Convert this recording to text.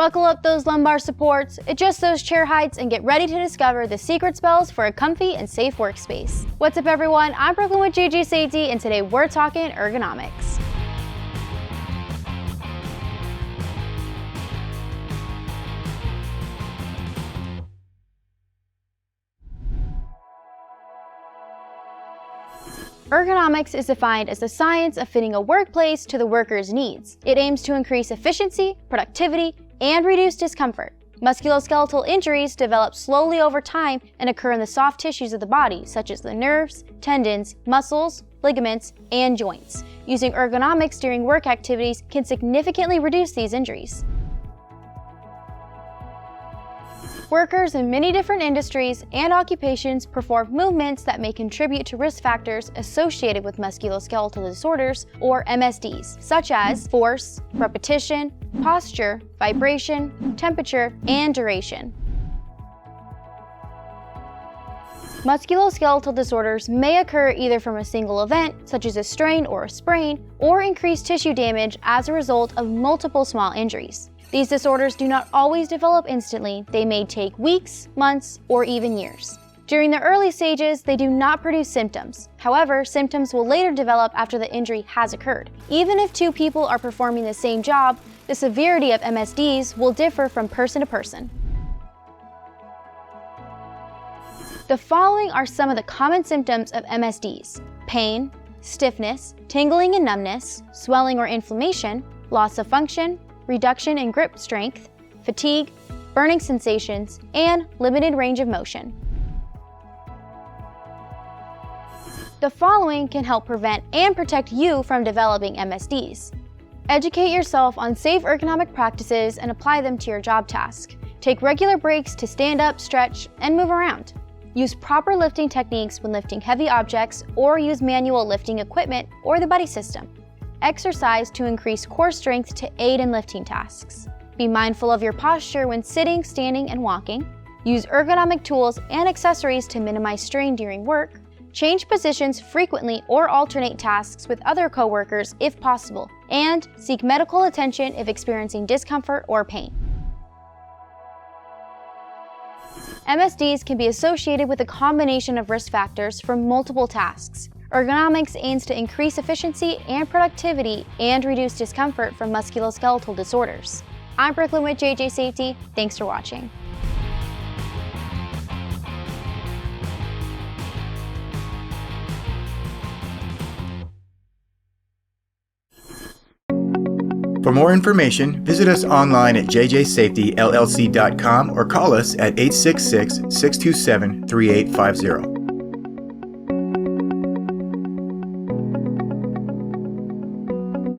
Buckle up those lumbar supports, adjust those chair heights, and get ready to discover the secret spells for a comfy and safe workspace. What's up everyone, I'm Brooklyn with JJ Safety, and today we're talking ergonomics. Ergonomics is defined as the science of fitting a workplace to the worker's needs. It aims to increase efficiency, productivity, and reduce discomfort. Musculoskeletal injuries develop slowly over time and occur in the soft tissues of the body, such as the nerves, tendons, muscles, ligaments, and joints. Using ergonomics during work activities can significantly reduce these injuries. Workers in many different industries and occupations perform movements that may contribute to risk factors associated with musculoskeletal disorders, or MSDs, such as force, repetition, posture, vibration, temperature, and duration. Musculoskeletal disorders may occur either from a single event, such as a strain or a sprain, or increased tissue damage as a result of multiple small injuries. These disorders do not always develop instantly. They may take weeks, months, or even years. During the early stages, they do not produce symptoms. However, symptoms will later develop after the injury has occurred. Even if two people are performing the same job, the severity of MSDs will differ from person to person. The following are some of the common symptoms of MSDs: pain, stiffness, tingling and numbness, swelling or inflammation, loss of function, reduction in grip strength, fatigue, burning sensations, and limited range of motion. The following can help prevent and protect you from developing MSDs. Educate yourself on safe ergonomic practices and apply them to your job task. Take regular breaks to stand up, stretch, and move around. Use proper lifting techniques when lifting heavy objects, or use manual lifting equipment or the buddy system. Exercise to increase core strength to aid in lifting tasks. Be mindful of your posture when sitting, standing, and walking. Use ergonomic tools and accessories to minimize strain during work. Change positions frequently or alternate tasks with other coworkers if possible. And seek medical attention if experiencing discomfort or pain. MSDs can be associated with a combination of risk factors for multiple tasks. Ergonomics aims to increase efficiency and productivity and reduce discomfort from musculoskeletal disorders. I'm Brooklyn with JJ Safety. Thanks for watching. For more information, visit us online at jjsafetyllc.com or call us at 866-627-3850.